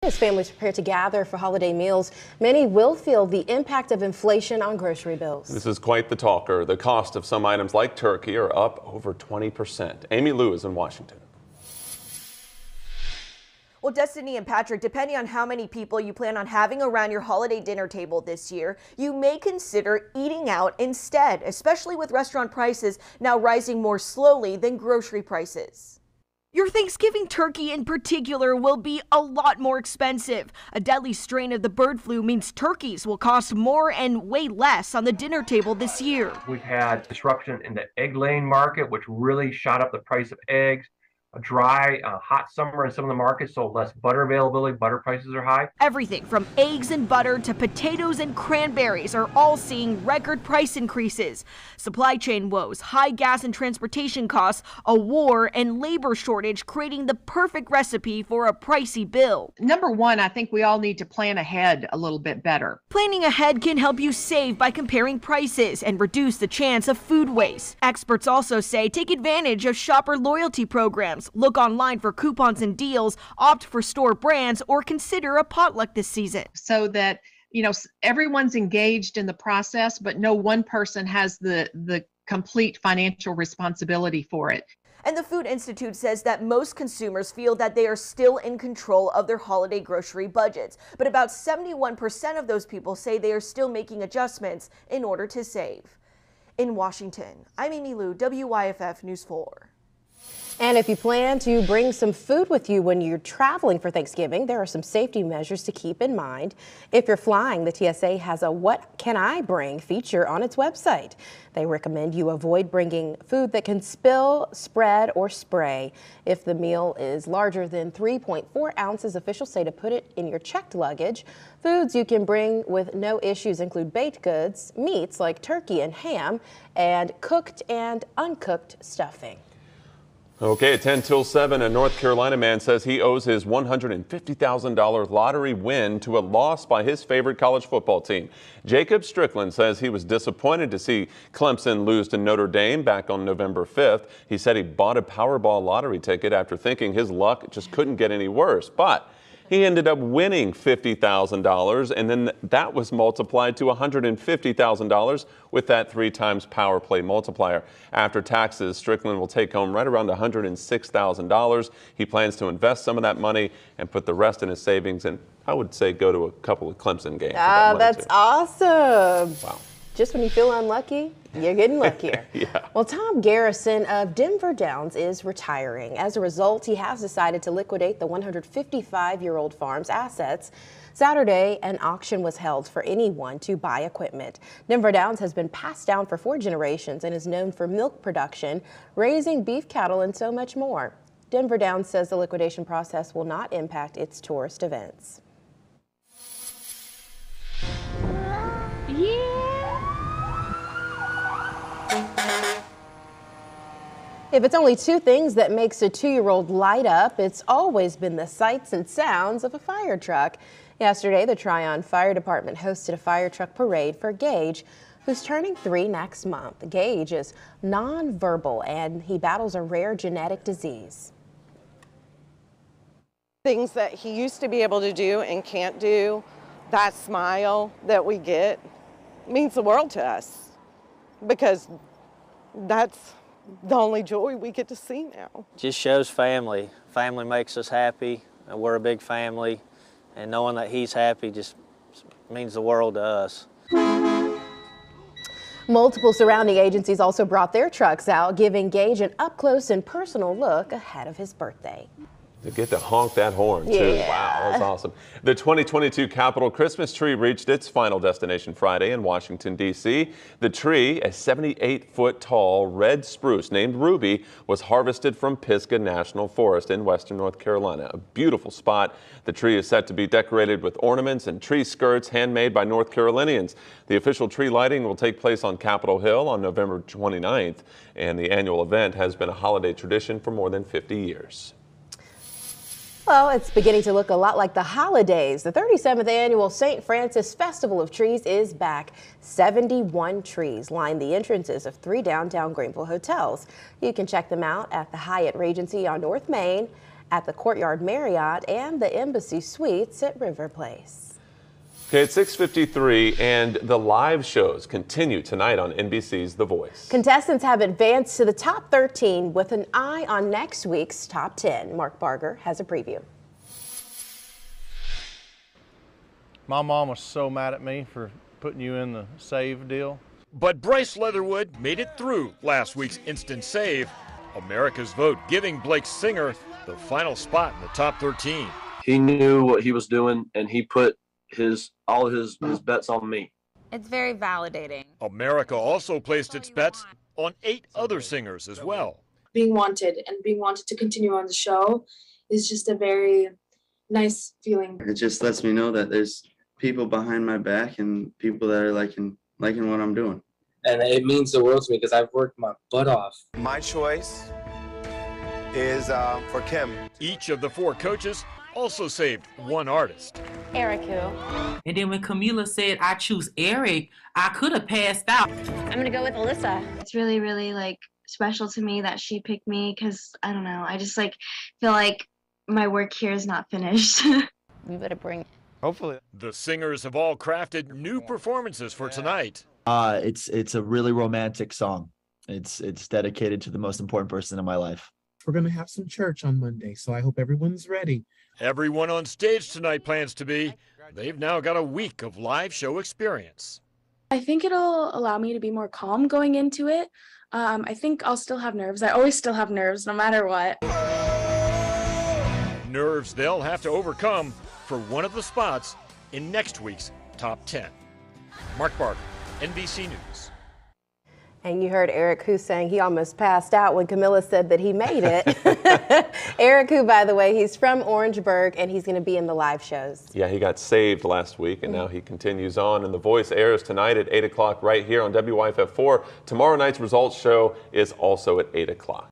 As families prepare to gather for holiday meals, many will feel the impact of inflation on grocery bills. This is quite the talker. The cost of some items like turkey are up over 20%. Amy Lou is in Washington. Well, Destiny and Patrick, depending on how many people you plan on having around your holiday dinner table this year, you may consider eating out instead, especially with restaurant prices now rising more slowly than grocery prices. Your Thanksgiving turkey in particular will be a lot more expensive. A deadly strain of the bird flu means turkeys will cost more and way less on the dinner table this year. We've had disruption in the egg laying market, which really shot up the price of eggs. A dry, hot summer in some of the markets, so less butter availability, butter prices are high. Everything from eggs and butter to potatoes and cranberries are all seeing record price increases. Supply chain woes, high gas and transportation costs, a war, and labor shortage creating the perfect recipe for a pricey bill. Number one, I think we all need to plan ahead a little bit better. Planning ahead can help you save by comparing prices and reduce the chance of food waste. Experts also say take advantage of shopper loyalty programs. Look online for coupons and deals, opt for store brands, or consider a potluck this season. So that, everyone's engaged in the process, but no one person has the complete financial responsibility for it. And the Food Institute says that most consumers feel that they are still in control of their holiday grocery budgets. But about 71% of those people say they are still making adjustments in order to save. In Washington, I'm Amy Lou, WYFF News 4. And if you plan to bring some food with you when you're traveling for Thanksgiving, there are some safety measures to keep in mind. If you're flying, the TSA has a "What Can I Bring" feature on its website. They recommend you avoid bringing food that can spill, spread, or spray. If the meal is larger than 3.4 ounces, officials say to put it in your checked luggage. Foods you can bring with no issues include baked goods, meats like turkey and ham, and cooked and uncooked stuffing. Okay, at 10 till 7, a North Carolina man says he owes his $150,000 lottery win to a loss by his favorite college football team. Jacob Strickland says he was disappointed to see Clemson lose to Notre Dame back on November 5th. He said he bought a Powerball lottery ticket after thinking his luck just couldn't get any worse. But he ended up winning $50,000, and then that was multiplied to $150,000 with that 3 times power play multiplier. After taxes, Strickland will take home right around $106,000. He plans to invest some of that money and put the rest in his savings, and I would say go to a couple of Clemson games. That's awesome. Wow. Just when you feel unlucky, you're getting luckier. Yeah. Well, Tom Garrison of Denver Downs is retiring. As a result, he has decided to liquidate the 155-year-old farm's assets. Saturday, an auction was held for anyone to buy equipment. Denver Downs has been passed down for 4 generations and is known for milk production, raising beef cattle, and so much more. Denver Downs says the liquidation process will not impact its tourist events. If it's only 2 things that makes a 2-year-old light up, it's always been the sights and sounds of a fire truck. Yesterday, the Tryon Fire Department hosted a fire truck parade for Gage, who's turning 3 next month. Gage is nonverbal and he battles a rare genetic disease. Things that he used to be able to do and can't do, that smile that we get means the world to us, because that's the only joy we get to see now. Just shows family. Family makes us happy, and we're a big family, and knowing that he's happy just means the world to us. Multiple surrounding agencies also brought their trucks out, giving Gage an up-close and personal look ahead of his birthday. To get to honk that horn, too. Yeah. Wow, that's awesome. The 2022 Capitol Christmas tree reached its final destination Friday in Washington, D.C. The tree, a 78-foot tall red spruce named Ruby, was harvested from Pisgah National Forest in western North Carolina. A beautiful spot. The tree is set to be decorated with ornaments and tree skirts handmade by North Carolinians. The official tree lighting will take place on Capitol Hill on November 29th, and the annual event has been a holiday tradition for more than 50 years. Well, it's beginning to look a lot like the holidays. The 37th annual St. Francis Festival of Trees is back. 71 trees line the entrances of 3 downtown Greenville hotels. You can check them out at the Hyatt Regency on North Main at the Courtyard Marriott and the Embassy Suites at River Place. Okay, it's 6:53, and the live shows continue tonight on NBC's The Voice. Contestants have advanced to the top 13 with an eye on next week's top 10. Mark Barger has a preview. My mom was so mad at me for putting you in the save deal. But Bryce Leatherwood made it through last week's instant save. America's vote giving Blake Singer the final spot in the top 13. He knew what he was doing, and he put all his bets on me. It's very validating. America also placed its bets on 8 other singers as well. Being wanted to continue on the show is just a very nice feeling. It just lets me know that there's people behind my back and people that are liking what I'm doing. And it means the world to me because I've worked my butt off. My choice is for Kim. Each of the 4 coaches also saved one artist. Eric who? And then when Camila said, I choose Eric, I could have passed out. I'm going to go with Alyssa. It's really, really special to me that she picked me because, I don't know, I just feel like my work here is not finished. We better bring it. Hopefully. The singers have all crafted new performances for tonight. It's a really romantic song. It's dedicated to the most important person in my life. We're going to have some church on Monday, so I hope everyone's ready. Everyone on stage tonight plans to be. They've now got a week of live show experience. I think it'll allow me to be more calm going into it. I think I'll still have nerves. I always still have nerves, no matter what. Nerves they'll have to overcome for one of the spots in next week's top 10. Mark Barger, NBC News. And you heard Eric who saying he almost passed out when Camila said that he made it. Eric who, by the way, he's from Orangeburg and he's going to be in the live shows. Yeah, he got saved last week and now he continues on. And The Voice airs tonight at 8 o'clock right here on WYFF4. Tomorrow night's results show is also at 8 o'clock.